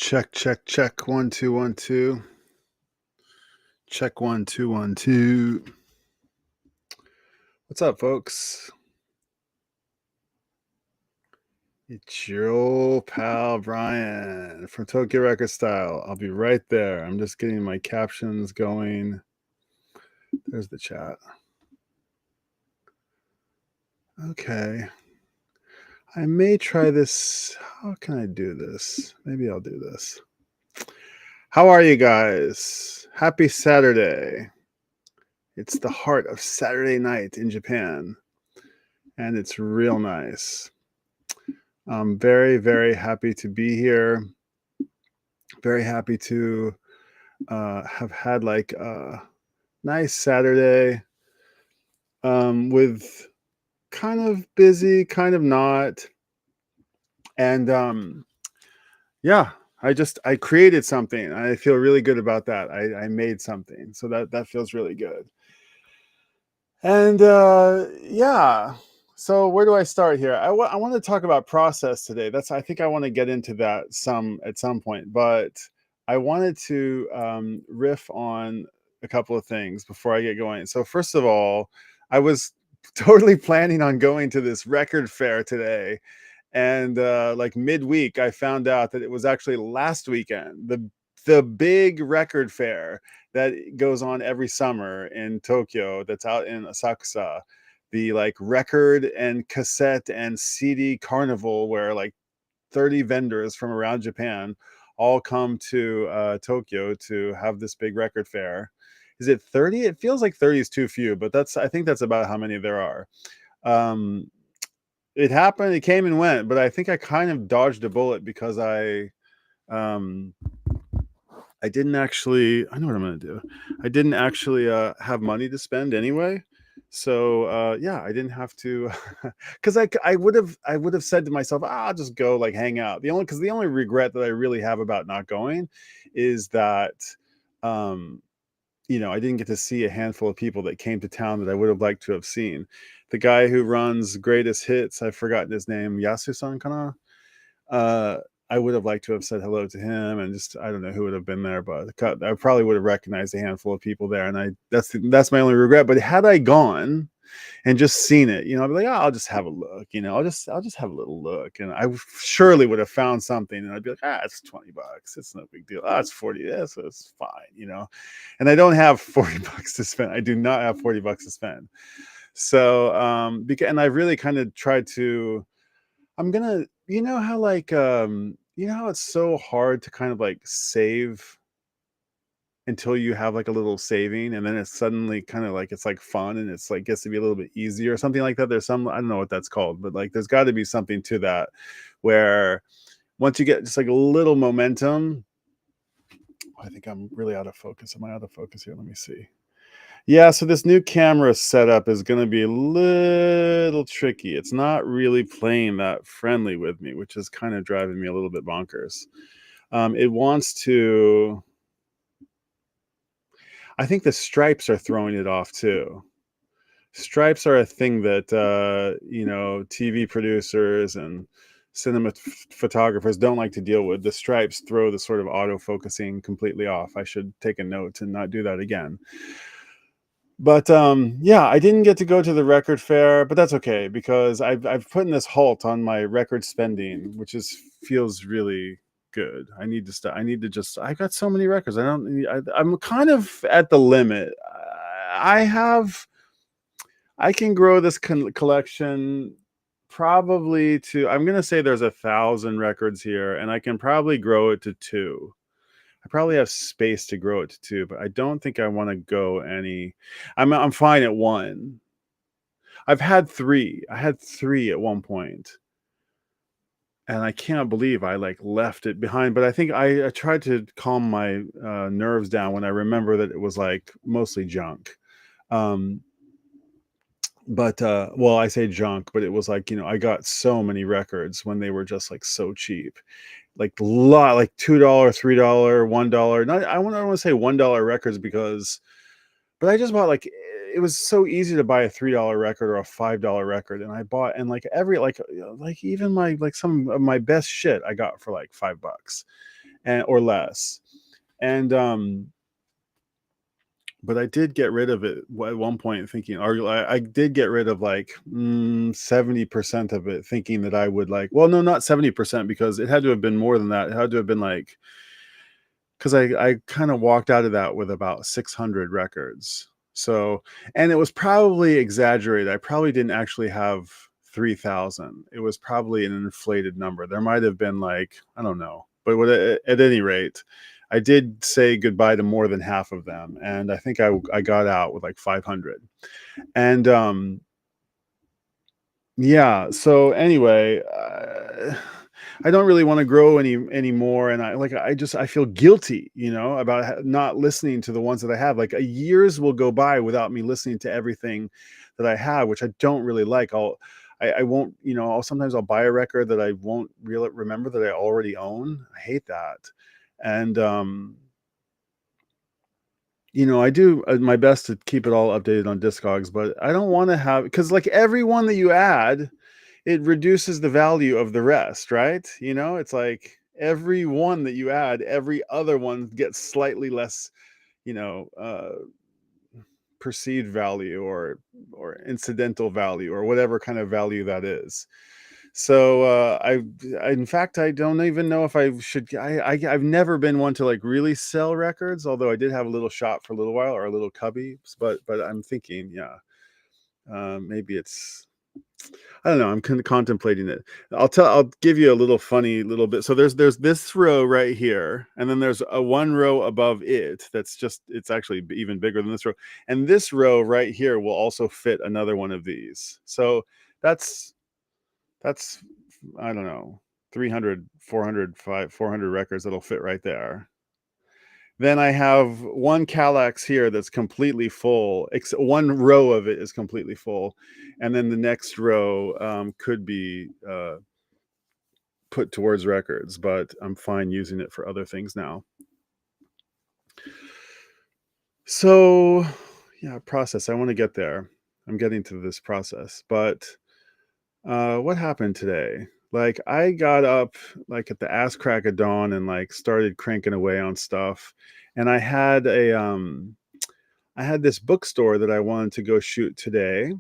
Check, check, check. 1, 2, 1, 2. Check 1, 2, 1, 2. What's up, folks? It's your old pal Brian from Tokyo Record Style. I'll be right there. I'm just getting my captions going. There's the chat. Okay. I may try this. How can I do this? Maybe I'll do this. How are you guys? Happy Saturday. It's the heart of Saturday night in Japan, and it's real nice. I'm very, very happy to be here. Very happy to have had like a nice Saturday with kind of busy, kind of not. And yeah, I created something. I feel really good about that. I made something. So that feels really good. And yeah. So where do I start here? I want to talk about process today. I think I want to get into that at some point, but I wanted to riff on a couple of things before I get going. So first of all, I was totally planning on going to this record fair today, and like midweek, I found out that it was actually last weekend. The big record fair that goes on every summer in Tokyo, that's out in Asakusa, the like record and cassette and CD carnival, where like 30 vendors from around Japan all come to Tokyo to have this big record fair. Is it 30? It feels like 30 is too few, but I think that's about how many there are. It happened, it came and went, but I think I kind of dodged a bullet because I didn't actually, I know what I'm going to do. I didn't actually have money to spend anyway. So yeah, I didn't have to, because I would have said to myself, I'll just go like hang out. The only regret that I really have about not going is that I didn't get to see a handful of people that came to town that I would have liked to have seen. The guy who runs Greatest Hits, I've forgotten his name, Yasu-san kana? I would have liked to have said hello to him, and just I don't know who would have been there, but I probably would have recognized a handful of people there, and that's my only regret. But had I gone and just seen it, I'd be like, I'll just have a look, I'll just have a little look, and I surely would have found something, and I'd be like, it's $20, it's no big deal. It's 40, so it's fine, and I don't have $40 to spend. I do not have $40 to spend. So and I really kind of tried to. I'm gonna, how like how it's so hard to kind of like save until you have like a little saving, and then it's suddenly kind of like it's like fun, and it's like gets to be a little bit easier or something like that. There's I don't know what that's called, but like there's got to be something to that, where once you get just like a little momentum. I think I'm really out of focus. Am I out of focus here? Let me see. Yeah, so this new camera setup is going to be a little tricky. It's not really playing that friendly with me, which is kind of driving me a little bit bonkers. It wants to. I think the stripes are throwing it off too. Stripes are a thing that TV producers and cinema photographers don't like to deal with. The stripes throw the sort of auto-focusing completely off. I should take a note to not do that again. But yeah, I didn't get to go to the record fair, but that's okay, because I've put in this halt on my record spending, which feels really good. I need to start. I got so many records. I'm kind of at the limit. I can grow this collection probably to, I'm going to say there's 1,000 records here, and I can probably grow it to 2. I probably have space to grow it to 2, but I don't think I want to go any. I'm fine at 1. I've had 3. I had 3 at one point, and I can't believe I like left it behind. But I think I tried to calm my nerves down when I remember that it was like mostly junk. But well, I say junk, but it was like, I got so many records when they were just like so cheap, like a lot, like $2, $3, $1. Not, I don't want to say $1 records, but I just bought like, it was so easy to buy a $3 record or a $5 record, and I bought, and like every like even my like some of my best shit I got for like $5, and or less. And but I did get rid of it at one point, thinking, or I did get rid of like 70% of it, thinking that I would like, well, no, not 70%, because it had to have been more than that. It had to have been like, because I kind of walked out of that with about 600 records. So, and it was probably exaggerated. I probably didn't actually have 3,000. It was probably an inflated number. There might have been like, I don't know, but at any rate, I did say goodbye to more than half of them. And I think I got out with like 500. And yeah, so anyway, I don't really want to grow anymore, and I feel guilty, about not listening to the ones that I have. Like, years will go by without me listening to everything that I have, which I don't really like. I won't, I'll buy a record that I won't really remember that I already own. I hate that. And I do my best to keep it all updated on Discogs, but I don't want to have, because like every one that you add, it reduces the value of the rest, right? It's like every one that you add, every other one gets slightly less, perceived value or incidental value or whatever kind of value that is. So in fact, I don't even know if I should. I've never been one to like really sell records, although I did have a little shop for a little while, or a little cubby. But I'm thinking, yeah, maybe it's, I don't know. I'm kind of contemplating it. I'll give you a little funny little bit. So there's this row right here, and then there's a one row above it it's actually even bigger than this row, and this row right here will also fit another one of these. So that's I don't know, 300, 400, 400 records that'll fit right there. Then I have one Kallax here that's completely full. One row of it is completely full. And then the next row could be put towards records, but I'm fine using it for other things now. So, yeah, process. I want to get there. I'm getting to this process. But what happened today? Like, I got up like at the ass crack of dawn and like started cranking away on stuff. And I had this bookstore that I wanted to go shoot today.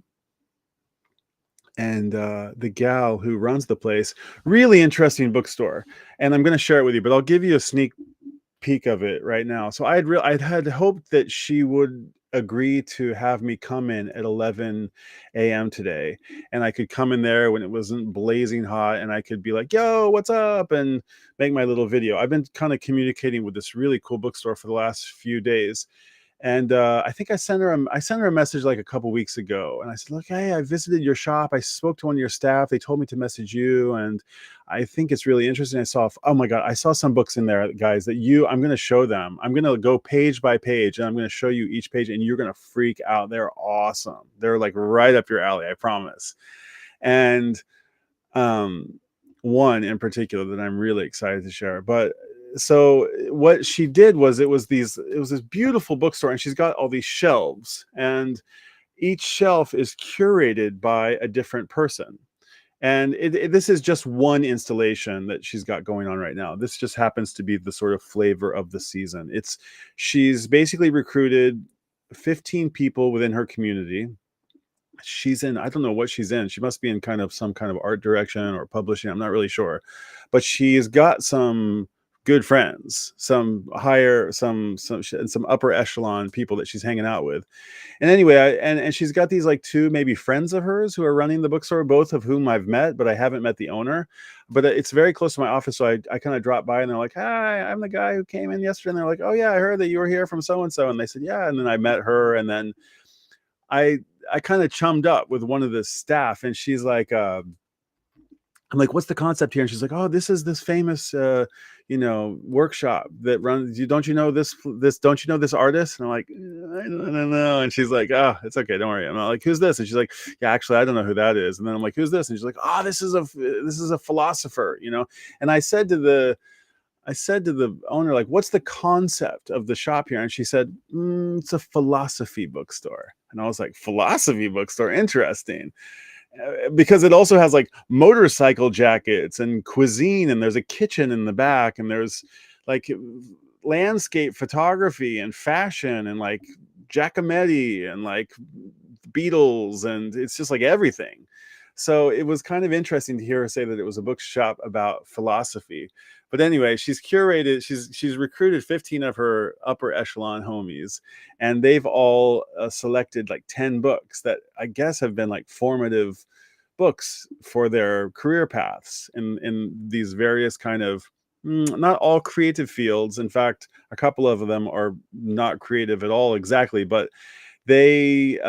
And the gal who runs the place, really interesting bookstore. And I'm going to share it with you, but I'll give you a sneak peek of it right now. So I'd had hoped that she would agree to have me come in at 11 a.m. today, and I could come in there when it wasn't blazing hot, and I could be like, yo, what's up, and make my little video. I've been kind of communicating with this really cool bookstore for the last few days. And I think I sent her a message like a couple weeks ago, and I said, look, hey, I visited your shop. I spoke to one of your staff. They told me to message you, and I think it's really interesting. Oh my God, I saw some books in there, guys, that I'm going to show them. I'm going to go page by page, and I'm going to show you each page, and you're going to freak out. They're awesome. They're like right up your alley, I promise. And one in particular that I'm really excited to share. But so what she did was it was this beautiful bookstore, and she's got all these shelves, and each shelf is curated by a different person. And this is just one installation that she's got going on right now. This just happens to be the sort of flavor of the season. She's basically recruited 15 people within her community. She's in, I don't know what she's in. She must be in some kind of art direction or publishing. I'm not really sure, but she's got some good friends, some upper echelon people that she's hanging out with. And anyway, and she's got these like two maybe friends of hers who are running the bookstore, both of whom I've met, but I haven't met the owner. But it's very close to my office, so I kind of dropped by, and they're like, hi, I'm the guy who came in yesterday. And they're like, oh yeah, I heard that you were here from so and so. And they said, yeah. And then I met her, and then I kind of chummed up with one of the staff, and she's like, I'm like, what's the concept here? And she's like, oh, this is this famous, workshop that runs. Don't you know this? Don't you know this artist? And I'm like, I don't know. And she's like, oh, it's okay, don't worry. I'm like, who's this? And she's like, yeah, actually, I don't know who that is. And then I'm like, who's this? And she's like, oh, this is a philosopher, And I said to the owner, like, what's the concept of the shop here? And she said, it's a philosophy bookstore. And I was like, philosophy bookstore, interesting. Because it also has like motorcycle jackets and cuisine, and there's a kitchen in the back, and there's like landscape photography and fashion and like Giacometti and like Beatles, and it's just like everything. So it was kind of interesting to hear her say that it was a bookshop about philosophy. But anyway, she's recruited 15 of her upper echelon homies, and they've all selected like 10 books that I guess have been like formative books for their career paths in these various kind of not all creative fields. In fact, a couple of them are not creative at all exactly, but they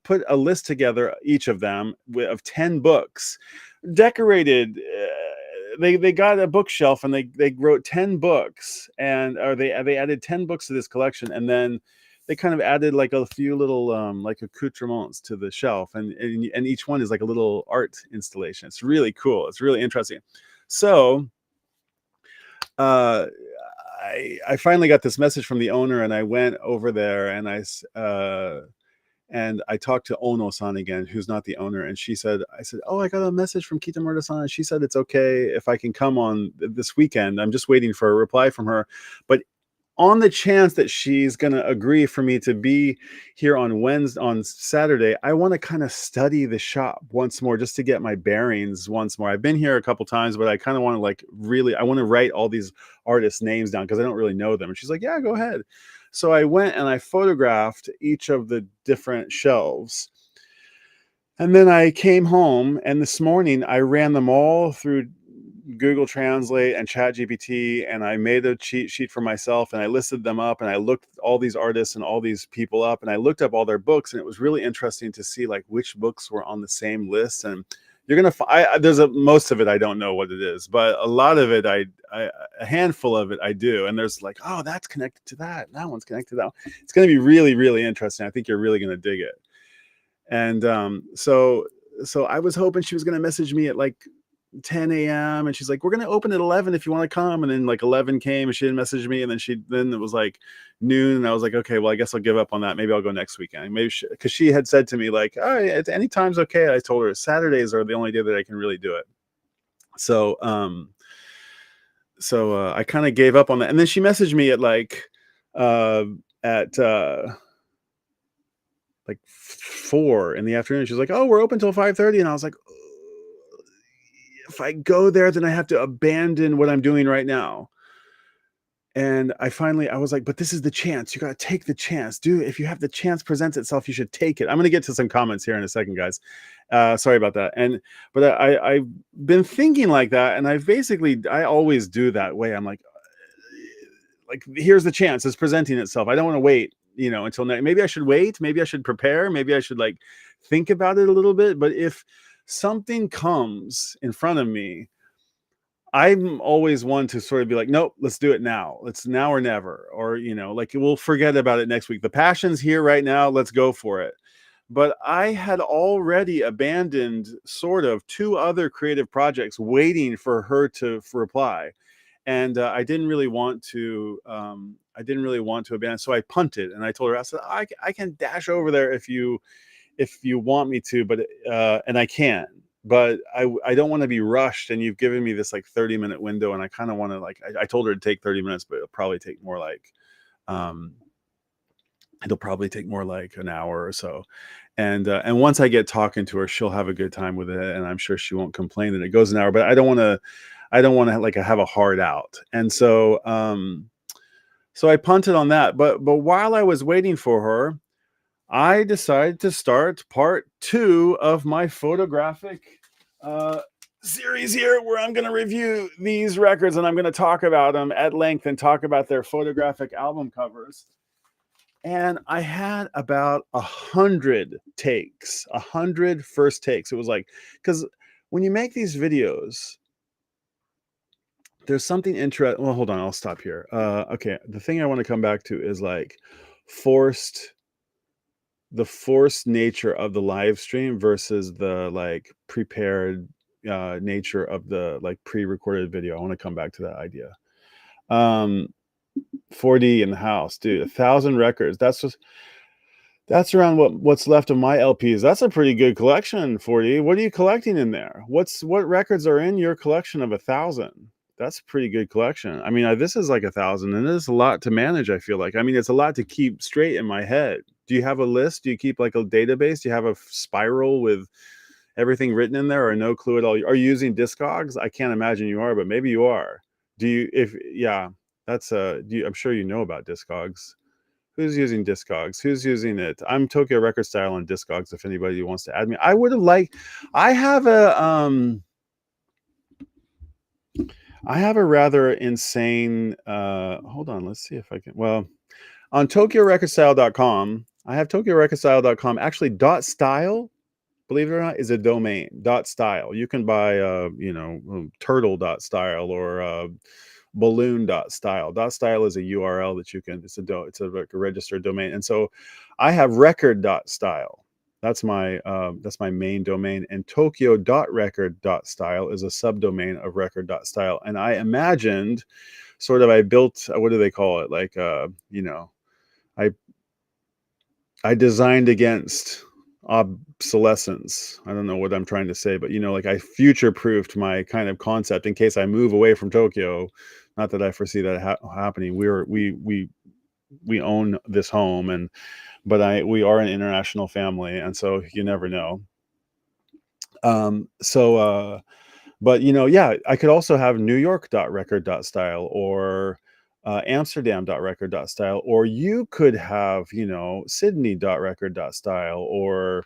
put a list together, each of them, of 10 books, decorated. They got a bookshelf and they wrote 10 books, and or they added 10 books to this collection, and then they kind of added like a few little like accoutrements to the shelf, and each one is like a little art installation. It's really cool. It's really interesting. So uh, I finally got this message from the owner, and I went over there, and I talked to Ono-san again, who's not the owner, and I said, oh, I got a message from Kitamura-san, and she said it's okay if I can come on this weekend. I'm just waiting for a reply from her, but on the chance that she's going to agree for me to be here on Saturday, I want to kind of study the shop once more, just to get my bearings once more. I've been here a couple times, but I kind of want to I want to write all these artists' names down because I don't really know them. And she's like, yeah, go ahead. So I went and I photographed each of the different shelves. And then I came home, and this morning I ran them all through Google Translate and ChatGPT, and I made a cheat sheet for myself, and I listed them up, and I looked all these artists and all these people up, and I looked up all their books, and it was really interesting to see like which books were on the same list. And you're gonna there's most of it I don't know what it is, but a lot of it a handful of it I do, and there's like, oh, that's connected to that, and that one's connected to that one. It's going to be really, really interesting. I think you're really going to dig it. And so I was hoping she was going to message me at like 10 a.m. and she's like, we're going to open at 11 if you want to come. And then like 11 came and she didn't message me. And then it was like noon. And I was like, okay, well, I guess I'll give up on that. Maybe I'll go next weekend. Maybe because she had said to me like, oh, any time's okay. I told her Saturdays are the only day that I can really do it. So, I kind of gave up on that. And then she messaged me at like 4 in the afternoon. She's like, oh, we're open till 5:30. And I was like, if I go there, then I have to abandon what I'm doing right now. And I was like, but this is the chance. You got to take the chance. If you have the chance presents itself, you should take it. I'm going to get to some comments here in a second, guys. Sorry about that. But I've been thinking like that. And I always do that way. I'm like, here's the chance. It's presenting itself. I don't want to wait, until next. Maybe I should wait. Maybe I should prepare. Maybe I should like think about it a little bit. But if something comes in front of me, I'm always one to sort of be like, nope, let's do it now. It's now or never. Or, we'll forget about it next week. The passion's here right now. Let's go for it. But I had already abandoned sort of 2 other creative projects waiting for her to reply. And I didn't really want to abandon. So I punted, and I told her, I said, I can dash over there if you want me to, but and I can, but I don't want to be rushed. And you've given me this like 30-minute window, and I kind of want to I told her to take 30 minutes, but it'll probably take more like an hour or so. And once I get talking to her, she'll have a good time with it, and I'm sure she won't complain that it goes an hour. But I don't want to like have a hard out. And so I punted on that. But while I was waiting for her, I decided to start part 2 of my photographic series here, where I'm going to review these records, and I'm going to talk about them at length and talk about their photographic album covers. And I had about 100 takes, 100 first takes. It was like, because when you make these videos, there's something interesting. Well, hold on, I'll stop here. Okay, the thing I want to come back to is like the forced nature of the live stream versus the like prepared nature of the like pre-recorded video. I want to come back to that idea. 4D in the house, dude. 1,000 records. That's around what's left of my LPs. That's a pretty good collection. 4D. What are you collecting in there? What records are in your collection of 1,000? That's a pretty good collection. I mean, this is like 1,000, and it's a lot to manage, I feel like. I mean, it's a lot to keep straight in my head. Do you have a list? Do you keep like a database? Do you have a spiral with everything written in there, or no clue at all? Are you using Discogs? I can't imagine you are, but maybe you are. Do you, if, yeah, that's I'm sure you know about Discogs. Who's using Discogs? Who's using it? I'm Tokyo Record Style on Discogs if anybody wants to add me. I would have liked, I have a rather insane hold on, let's see if I can, well, on tokyorecordstyle.com, I have tokyorecordstyle.com. Actually, .style, believe it or not, is a domain. .style. You can buy turtle.style or balloon.style. .style is a URL that you can, it's like a registered domain. And so I have record.style. That's my main domain, and tokyo.record.style is a subdomain of record.style. And I imagined sort of, I built, what do they call it? Like, I designed against obsolescence. I don't know what I'm trying to say, but like I future-proofed my kind of concept in case I move away from Tokyo. Not that I foresee that happening. We own this home, but we are an international family, and so you never know. But yeah, I could also have New York.record.style or Amsterdam.record.style, or you could have, Sydney.record.style or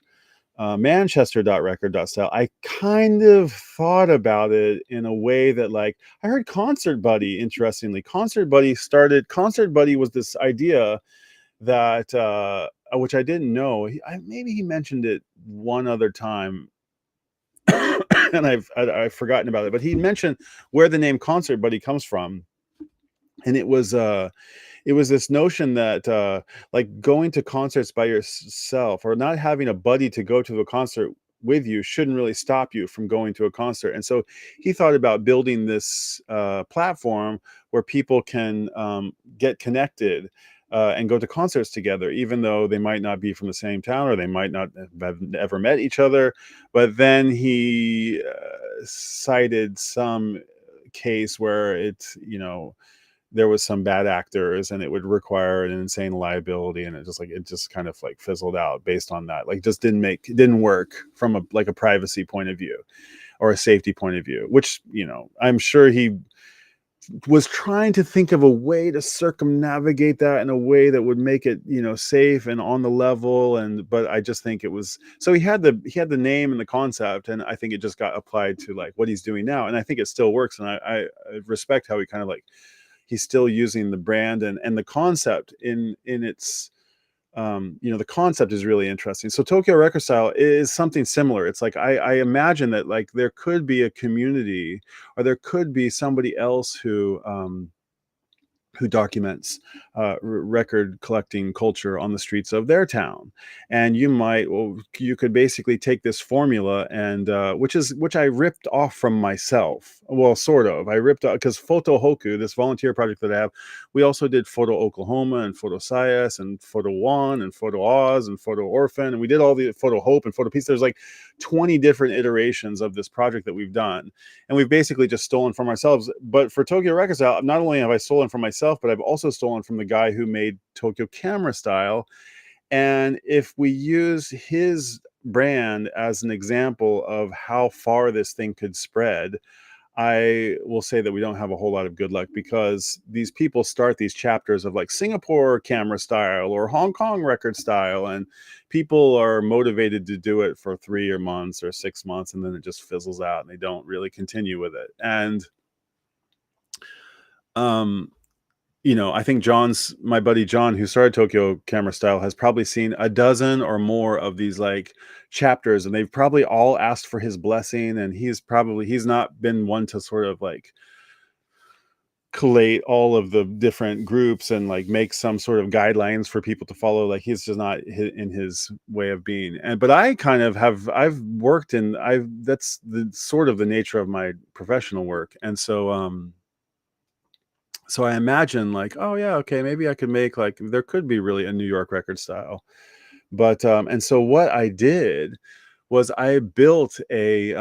Manchester.record.style. I kind of thought about it in a way that, like, I heard Concert Buddy, interestingly. Concert Buddy was this idea that, which I didn't know. Maybe he mentioned it one other time, and I've forgotten about it, but he mentioned where the name Concert Buddy comes from. And it was this notion that like going to concerts by yourself, or not having a buddy to go to a concert with you, shouldn't really stop you from going to a concert. And so he thought about building this platform where people can get connected and go to concerts together, even though they might not be from the same town, or they might not have ever met each other. But then he cited some case where there was some bad actors, and it would require an insane liability, and it just kind of like fizzled out based on that. Like, just didn't work from a privacy point of view or a safety point of view, which I'm sure he was trying to think of a way to circumnavigate that in a way that would make it safe and on the level. But I just think it was, so he had the name and the concept, and I think it just got applied to like what he's doing now, and I think it still works. And I respect how he kind of like, he's still using the brand and the concept in its the concept is really interesting. So Tokyo Record Style is something similar. It's like I imagine that like there could be a community, or there could be somebody else who documents record collecting culture on the streets of their town. And you could basically take this formula and which I ripped off from myself. Well, sort of. I ripped off because Photo Hoku, this volunteer project that I have, we also did Photo Oklahoma and Photo Sias and Photo One and Photo Oz and Photo Orphan, and we did all the Photo Hope and Photo Peace. There's like 20 different iterations of this project that we've done, and we've basically just stolen from ourselves. But for Tokyo Record Style, not only have I stolen from myself, but I've also stolen from the guy who made Tokyo Camera Style. And if we use his brand as an example of how far this thing could spread, I will say that we don't have a whole lot of good luck, because these people start these chapters of like Singapore Camera Style or Hong Kong Record Style, and people are motivated to do it for 3 months or 6 months, and then it just fizzles out and they don't really continue with it. And I think my buddy John, who started Tokyo Camera Style, has probably seen a dozen or more of these like chapters, and they've probably all asked for his blessing. And he's not been one to sort of like collate all of the different groups and like make some sort of guidelines for people to follow. Like, he's just not in his way of being. But I kind of I've worked that's the sort of the nature of my professional work. And so I imagine like, oh yeah, okay, maybe I could make like, there could be really a New York Record Style. But and so what I did was I built a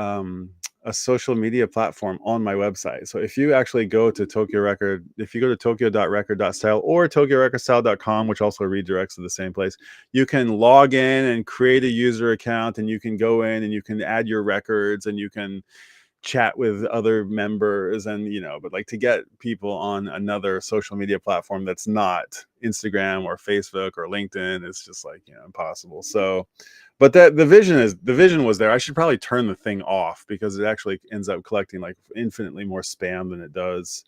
a social media platform on my website. So if you actually go to Tokyo Record, if you go to tokyo.record.style or tokyorecordstyle.com, which also redirects to the same place, you can log in and create a user account, and you can go in and you can add your records, and you can chat with other members, and but like, to get people on another social media platform that's not Instagram or Facebook or LinkedIn, it's just like, impossible. So, but the vision was there. I should probably turn the thing off, because it actually ends up collecting like infinitely more spam than it does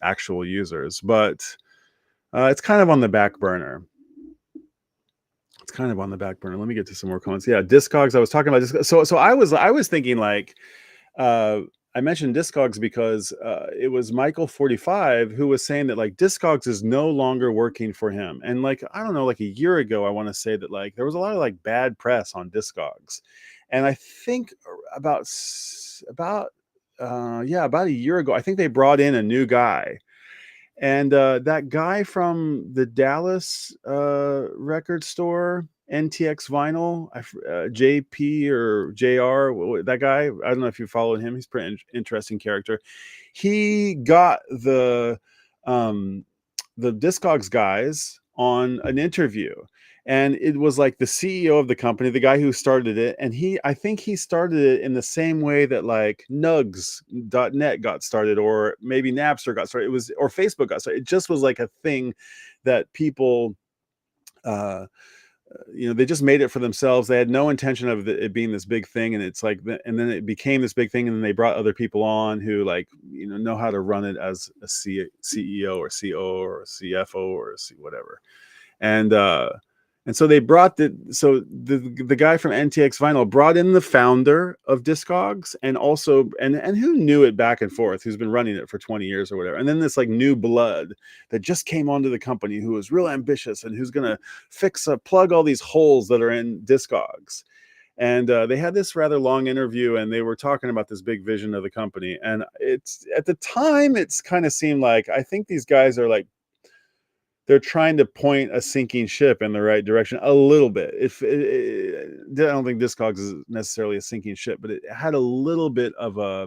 actual users. But it's kind of on the back burner. Let me get to some more comments. Yeah, Discogs. I was talking about so I was thinking, like, uh, I mentioned Discogs because it was Michael 45 who was saying that, like, Discogs is no longer working for him. And, like, I don't know, like a year ago, I want to say that, like, there was a lot of like bad press on Discogs. And I think about a year ago, I think they brought in a new guy. And that guy from the Dallas record store, NTX Vinyl, JP or JR, that guy, I don't know if you followed him. He's a pretty interesting character. He got the Discogs guys on an interview, and it was like the CEO of the company, the guy who started it, and I think he started it in the same way that like nugs.net got started, or maybe Napster got started. Or Facebook got started. It just was like a thing that people uh they just made it for themselves. They had no intention of it being this big thing, and it's like, and then it became this big thing, and then they brought other people on who, like, know how to run it as a CEO or CO or CFO or whatever. And so they brought the guy from NTX Vinyl brought in the founder of Discogs, and also and who knew it back and forth, who's been running it for 20 years or whatever. And then this like new blood that just came onto the company, who was real ambitious and who's gonna plug all these holes that are in Discogs. And they had this rather long interview, and they were talking about this big vision of the company. And it's, at the time, it's kind of seemed like, I think these guys are like, they're trying to point a sinking ship in the right direction a little bit. I don't think Discogs is necessarily a sinking ship, but it had a little bit of a,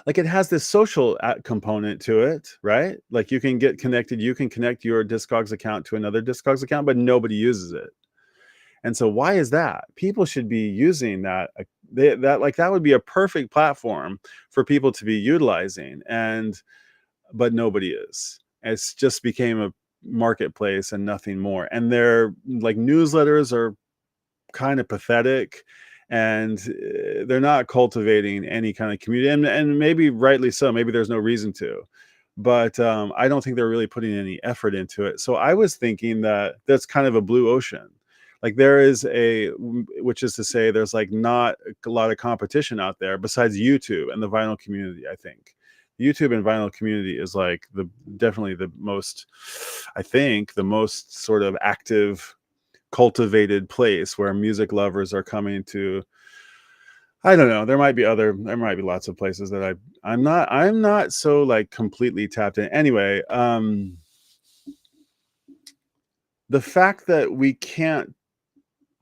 like, it has this social component to it, right? Like, you can get connected, you can connect your Discogs account to another Discogs account, but nobody uses it. And so why is that? People should be using that. That would be a perfect platform for people to be utilizing, but nobody is. It's just became a marketplace and nothing more. And their like newsletters are kind of pathetic, and they're not cultivating any kind of community. And maybe rightly so. Maybe there's no reason to. But I don't think they're really putting any effort into it. So I was thinking that that's kind of a blue ocean. Like, which is to say, there's like not a lot of competition out there besides YouTube and the vinyl community. I think YouTube and vinyl community is like definitely the most, I think, the most sort of active, cultivated place where music lovers are coming to. I don't know. There might be lots of places that I'm not so like completely tapped in. Anyway, the fact that we can't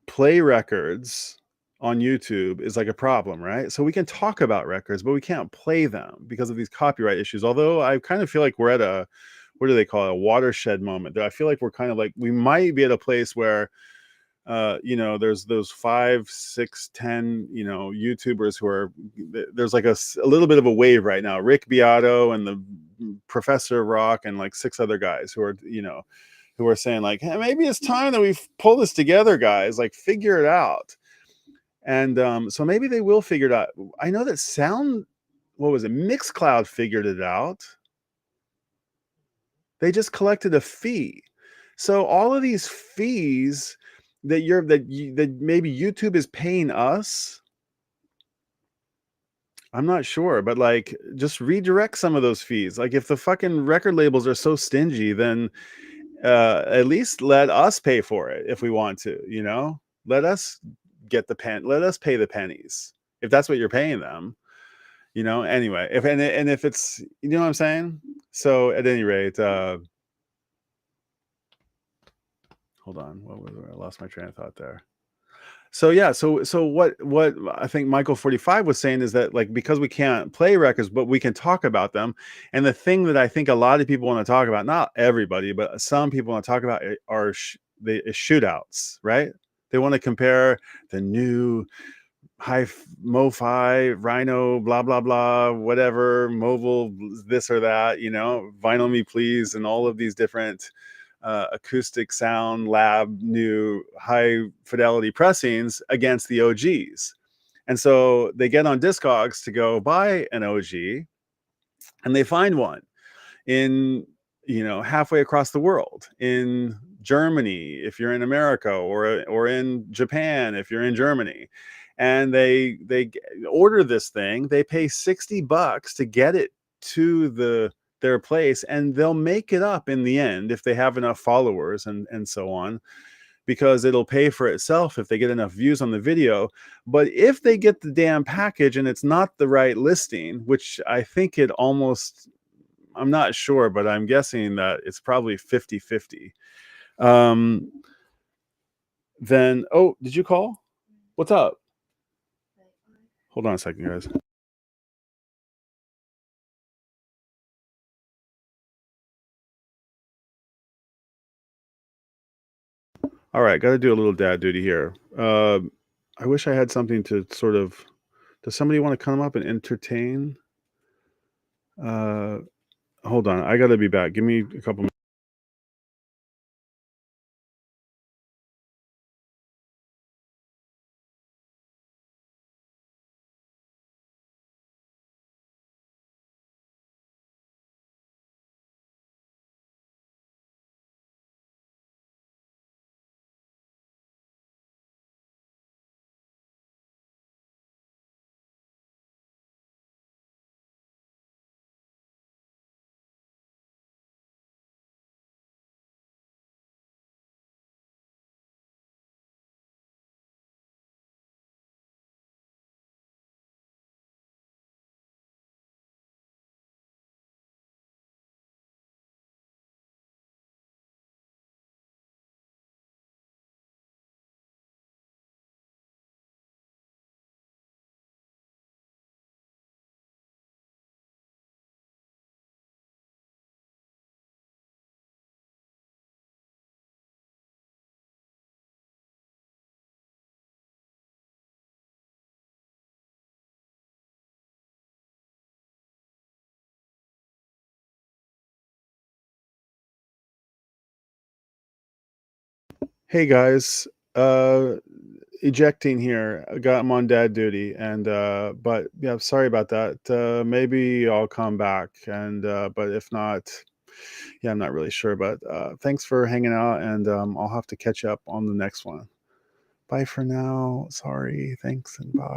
play records on YouTube is like a problem, right? So we can talk about records, but we can't play them because of these copyright issues. Although I kind of feel like we're at what do they call it? A watershed moment. I feel like we're kind of like, we might be at a place where, there's those 5, 6, 10, YouTubers who are, there's like a little bit of a wave right now. Rick Beato and the Professor Rock and like 6 other guys who are saying like, hey, maybe it's time that we pull this together, guys, like figure it out. And so maybe they will figure it out. I know that Mixcloud figured it out. They just collected a fee. So all of these fees that maybe YouTube is paying us, I'm not sure, but like, just redirect some of those fees. Like, if the fucking record labels are so stingy, then at least let us pay for it if we want to. Let us let us pay the pennies if that's what you're paying them. Anyway, if it's, what I'm saying. So at any rate, hold on, I lost my train of thought there. So yeah, so what I think Michael 45 was saying is that, like, because we can't play records, but we can talk about them. And the thing that I think a lot of people want to talk about, not everybody, but some people want to talk about are the shootouts, right? They want to compare the new MoFi, Rhino, blah blah blah, whatever, mobile, this or that, Vinyl Me Please, and all of these different acoustic sound lab new high fidelity pressings against the OGs. And so they get on Discogs to go buy an OG, and they find one in, halfway across the world, in Germany if you're in America, or in Japan if you're in Germany. And they order this thing, they pay $60 to get it to their place, and they'll make it up in the end if they have enough followers and so on, because it'll pay for itself if they get enough views on the video. But if they get the damn package and it's not the right listing, which I think it almost, I'm not sure, but I'm guessing that it's probably 50-50. Then, oh, did you call? What's up? Hold on a second, guys. All right, got to do a little dad duty here. I wish I had something to sort of. Does somebody want to come up and entertain? Uh, Hold on, I got to be back. Give me a couple minutes. Hey guys, uh, ejecting here. I'm on dad duty, and but yeah, sorry about that. Maybe I'll come back, and but if not, yeah, I'm not really sure. But thanks for hanging out, and I'll have to catch up on the next one. Bye for now. Sorry. Thanks, and bye.